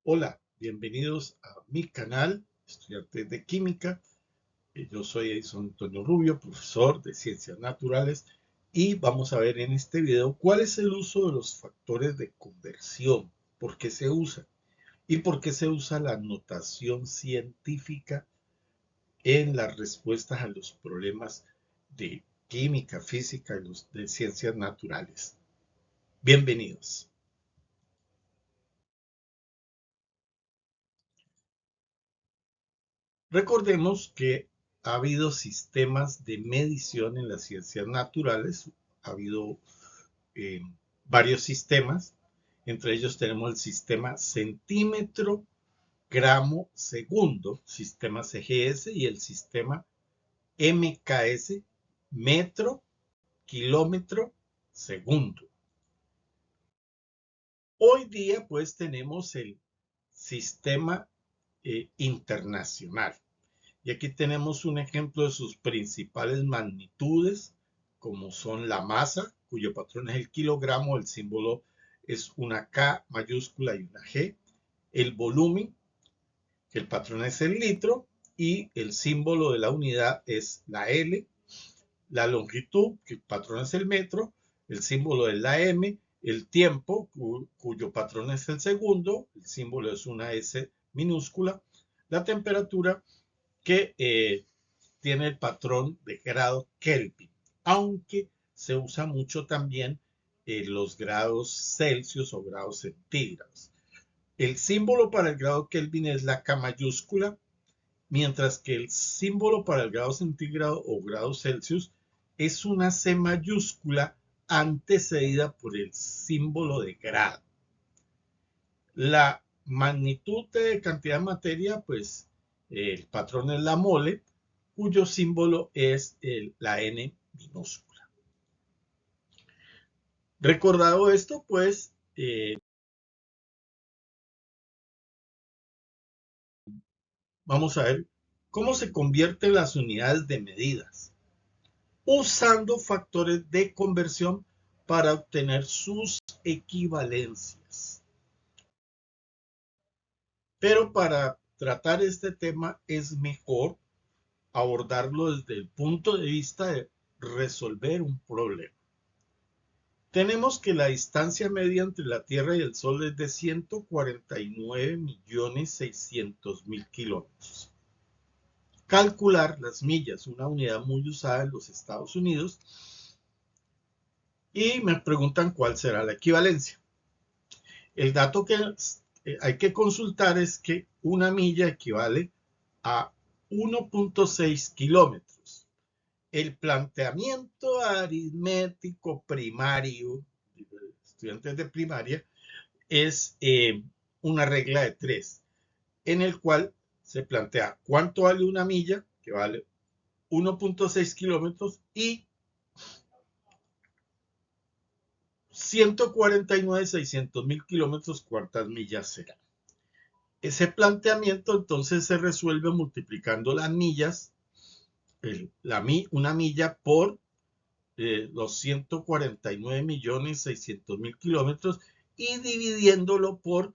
Hola, bienvenidos a mi canal, estudiantes de química. Yo soy Edison Antonio Rubio, profesor de ciencias naturales, y vamos a ver en este video cuál es el uso de los factores de conversión, por qué se usa y por qué se usa la notación científica en las respuestas a los problemas de química, física y los de ciencias naturales. Bienvenidos. Recordemos que ha habido sistemas de medición en las ciencias naturales, ha habido eh, varios sistemas, entre ellos tenemos el sistema centímetro, gramo, segundo, sistema CGS, y el sistema MKS, metro, kilómetro, segundo. Hoy día pues tenemos el sistema internacional. Y aquí tenemos un ejemplo de sus principales magnitudes, como son la masa, cuyo patrón es el kilogramo, el símbolo es una K mayúscula y una G, el volumen, que el patrón es el litro, y el símbolo de la unidad es la L, la longitud, que el patrón es el metro, el símbolo es la M, el tiempo, cuyo patrón es el segundo, el símbolo es una S minúscula, la temperatura, que tiene el patrón de grado Kelvin, aunque se usa mucho también los grados Celsius o grados centígrados. El símbolo para el grado Kelvin es la K mayúscula, mientras que el símbolo para el grado centígrado o grado Celsius es una C mayúscula antecedida por el símbolo de grado. La magnitud de cantidad de materia, pues el patrón es la mole, cuyo símbolo es la N minúscula. Recordado esto, pues vamos a ver cómo se convierten las unidades de medidas usando factores de conversión para obtener sus equivalencias. Pero para tratar este tema es mejor abordarlo desde el punto de vista de resolver un problema. Tenemos que la distancia media entre la Tierra y el Sol es de 149.600.000 kilómetros. Calcular las millas, una unidad muy usada en los Estados Unidos, y me preguntan cuál será la equivalencia. El dato que hay que consultar es que una milla equivale a 1.6 kilómetros. El planteamiento aritmético primario, estudiantes de primaria, es una regla de 3, en el cual se plantea cuánto vale una milla, que vale 1.6 kilómetros, y 149.600.000 kilómetros, ¿cuántas millas serán? Ese planteamiento entonces se resuelve multiplicando las millas, una milla por los 149.600.000 kilómetros, y dividiéndolo por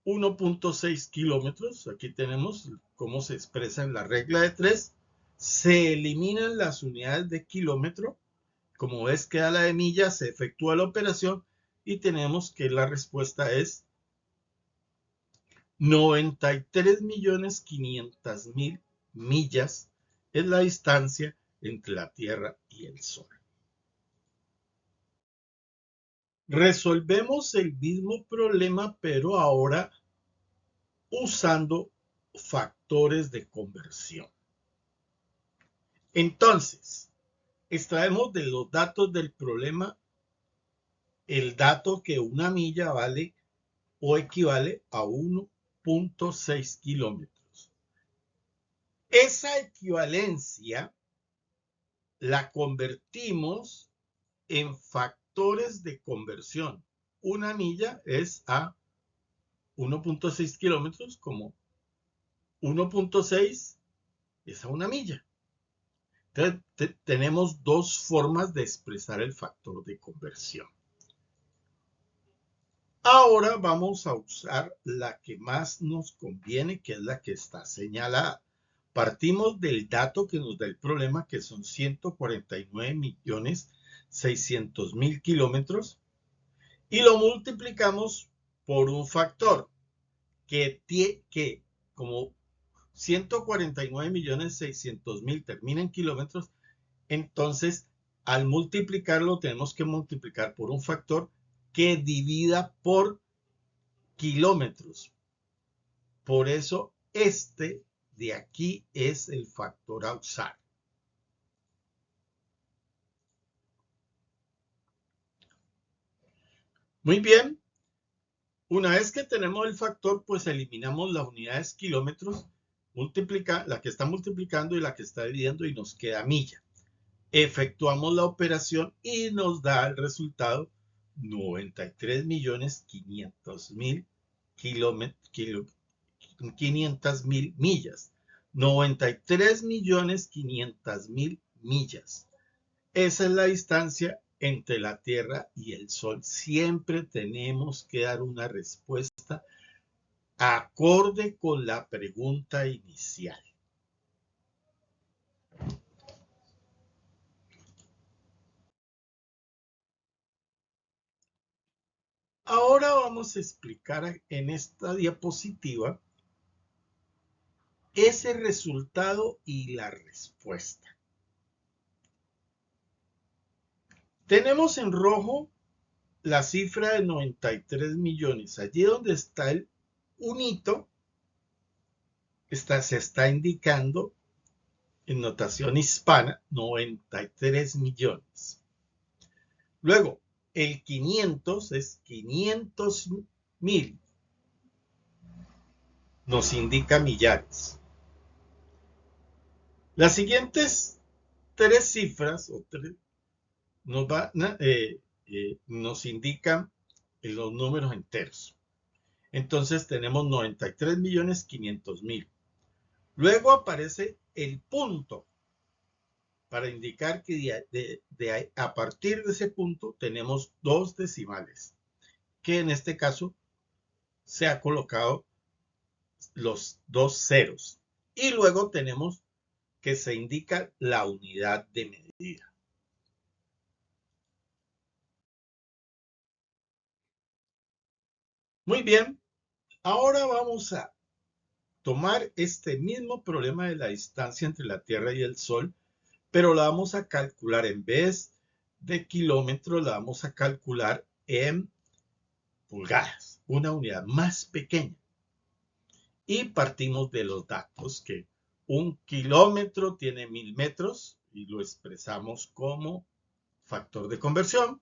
1.6 kilómetros. Aquí tenemos cómo se expresa en la regla de 3. Se eliminan las unidades de kilómetro. Como ves, queda la de millas, se efectúa la operación y tenemos que la respuesta es 93.500.000 millas es la distancia entre la Tierra y el Sol. Resolvemos el mismo problema, pero ahora usando factores de conversión. Entonces, extraemos de los datos del problema el dato que una milla vale o equivale a 1.6 kilómetros. Esa equivalencia la convertimos en factores de conversión. Una milla es a 1.6 kilómetros, como 1.6 es a una milla. Entonces, tenemos dos formas de expresar el factor de conversión. Ahora vamos a usar la que más nos conviene, que es la que está señalada. Partimos del dato que nos da el problema, que son 149.600.000 kilómetros, y lo multiplicamos por un factor que como 149.600.000 termina en kilómetros, entonces al multiplicarlo tenemos que multiplicar por un factor que divida por kilómetros. Por eso este de aquí es el factor a usar. Muy bien. Una vez que tenemos el factor, pues eliminamos las unidades kilómetros, la que está multiplicando y la que está dividiendo y nos queda milla. Efectuamos la operación y nos da el resultado 93.500.000 millas. 93.500.000 millas. Esa es la distancia entre la Tierra y el Sol. Siempre tenemos que dar una respuesta acorde con la pregunta inicial. Ahora vamos a explicar en esta diapositiva ese resultado y la respuesta. Tenemos en rojo la cifra de 93 millones. Allí donde está el unito, se está indicando en notación hispana 93 millones. Luego, el 500 es 500.000. Nos indica millares. Las siguientes tres cifras nos indican los números enteros. Entonces tenemos 93.500.000. Luego aparece el punto para indicar que a partir de ese punto tenemos dos decimales, que en este caso se ha colocado los dos ceros. Y luego tenemos que se indica la unidad de medida. Muy bien, ahora vamos a tomar este mismo problema de la distancia entre la Tierra y el Sol, pero la vamos a calcular en vez de kilómetros, la vamos a calcular en pulgadas, una unidad más pequeña. Y partimos de los datos que un kilómetro tiene 1000 metros y lo expresamos como factor de conversión.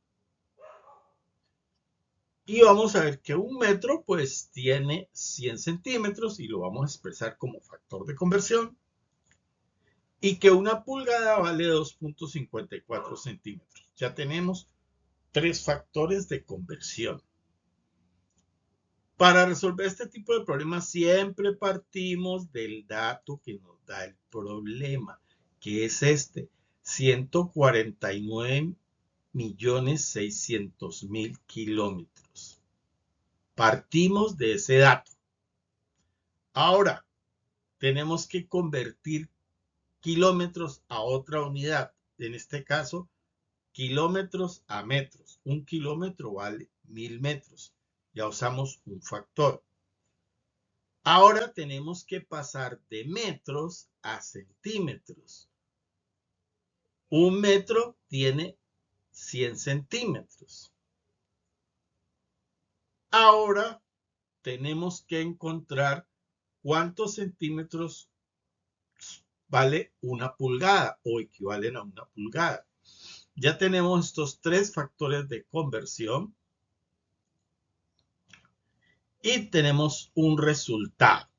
Y vamos a ver que un metro pues tiene 100 centímetros y lo vamos a expresar como factor de conversión. Y que una pulgada vale 2.54 centímetros. Ya tenemos tres factores de conversión. Para resolver este tipo de problemas siempre partimos del dato que nos da el problema, que es este, 149.600.000 kilómetros. Partimos de ese dato. Ahora, tenemos que convertir kilómetros a otra unidad. En este caso, kilómetros a metros. Un kilómetro vale 1000 metros. Ya usamos un factor. Ahora tenemos que pasar de metros a centímetros. Un metro tiene 100 centímetros. Ahora tenemos que encontrar cuántos centímetros vale una pulgada o equivalen a una pulgada. Ya tenemos estos tres factores de conversión y tenemos un resultado.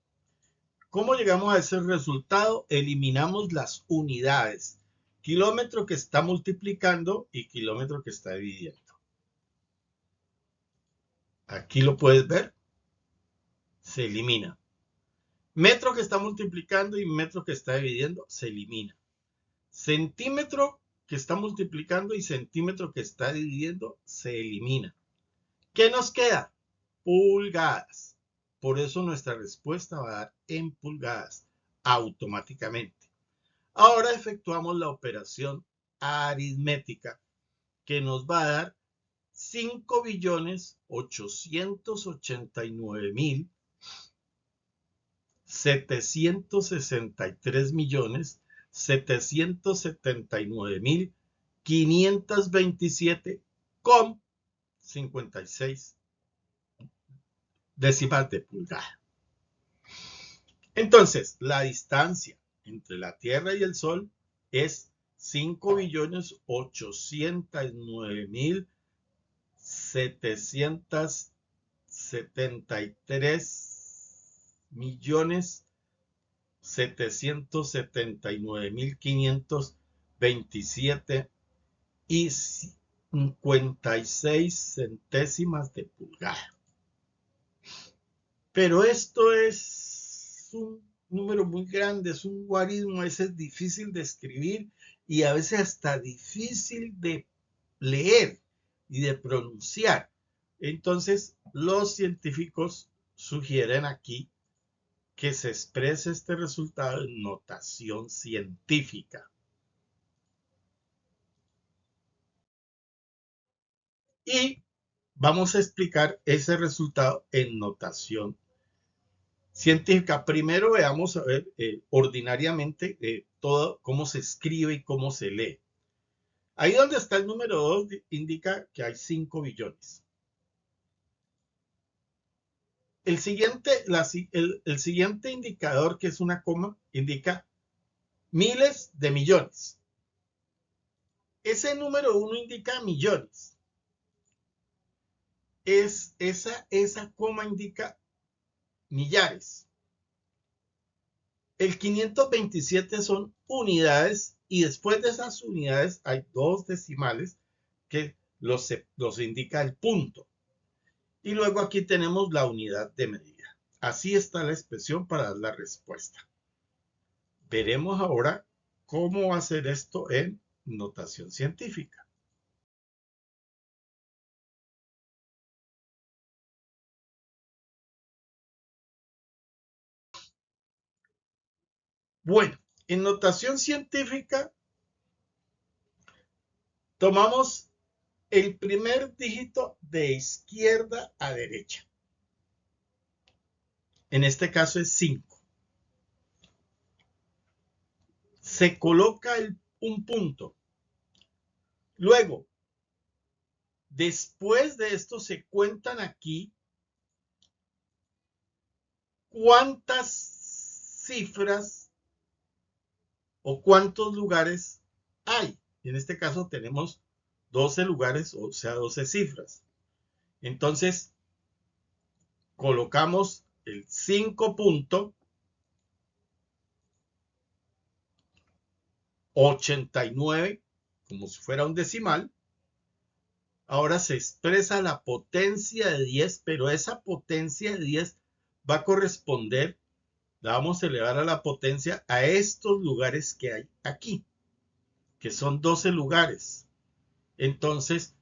¿Cómo llegamos a ese resultado? Eliminamos las unidades, kilómetro que está multiplicando y kilómetro que está dividiendo. Aquí lo puedes ver, se elimina. Metro que está multiplicando y metro que está dividiendo, se elimina. Centímetro que está multiplicando y centímetro que está dividiendo, se elimina. ¿Qué nos queda? pulgadas. Por eso nuestra respuesta va a dar en pulgadas automáticamente. Ahora efectuamos la operación aritmética que nos va a dar 5.863.769.527,56 décimas de pulgada. Entonces, la distancia entre la Tierra y el Sol es 5.809.779.527,56 de pulgada. Pero esto es un número muy grande, es un guarismo, a veces difícil de escribir y a veces hasta difícil de leer y de pronunciar. Entonces, los científicos sugieren aquí que se exprese este resultado en notación científica. Y vamos a explicar ese resultado en notación científica. Primero veamos a ver ordinariamente todo cómo se escribe y cómo se lee. Ahí donde está el número 2 indica que hay 5 billones. El siguiente indicador, que es una coma, indica miles de millones. Ese número 1 indica millones. Esa coma indica millares. El 527 son unidades y después de esas unidades hay 2 decimales que los indica el punto. Y luego aquí tenemos la unidad de medida. Así está la expresión para dar la respuesta. Veremos ahora cómo hacer esto en notación científica. Bueno, en notación científica tomamos el primer dígito de izquierda a derecha. En este caso es 5. Se coloca un punto. Luego, después de esto se cuentan aquí cuántas cifras o cuántos lugares hay. En este caso tenemos 12 lugares, o sea, 12 cifras. Entonces, colocamos el 5.89 como si fuera un decimal. Ahora se expresa la potencia de 10, pero esa potencia de 10 va a corresponder, la vamos a elevar a la potencia a estos lugares que hay aquí, que son 12 lugares. Entonces,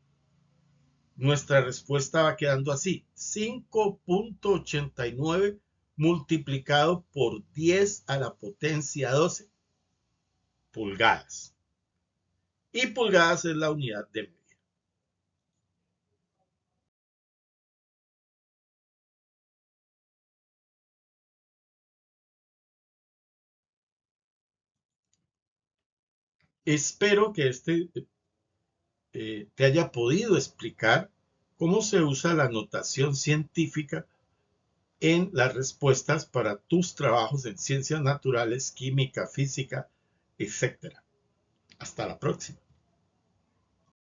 nuestra respuesta va quedando así: 5.89 multiplicado por 10 a la potencia 12 pulgadas. Y pulgadas es la unidad de medida. Espero que te haya podido explicar cómo se usa la notación científica en las respuestas para tus trabajos en ciencias naturales, química, física, etc. Hasta la próxima.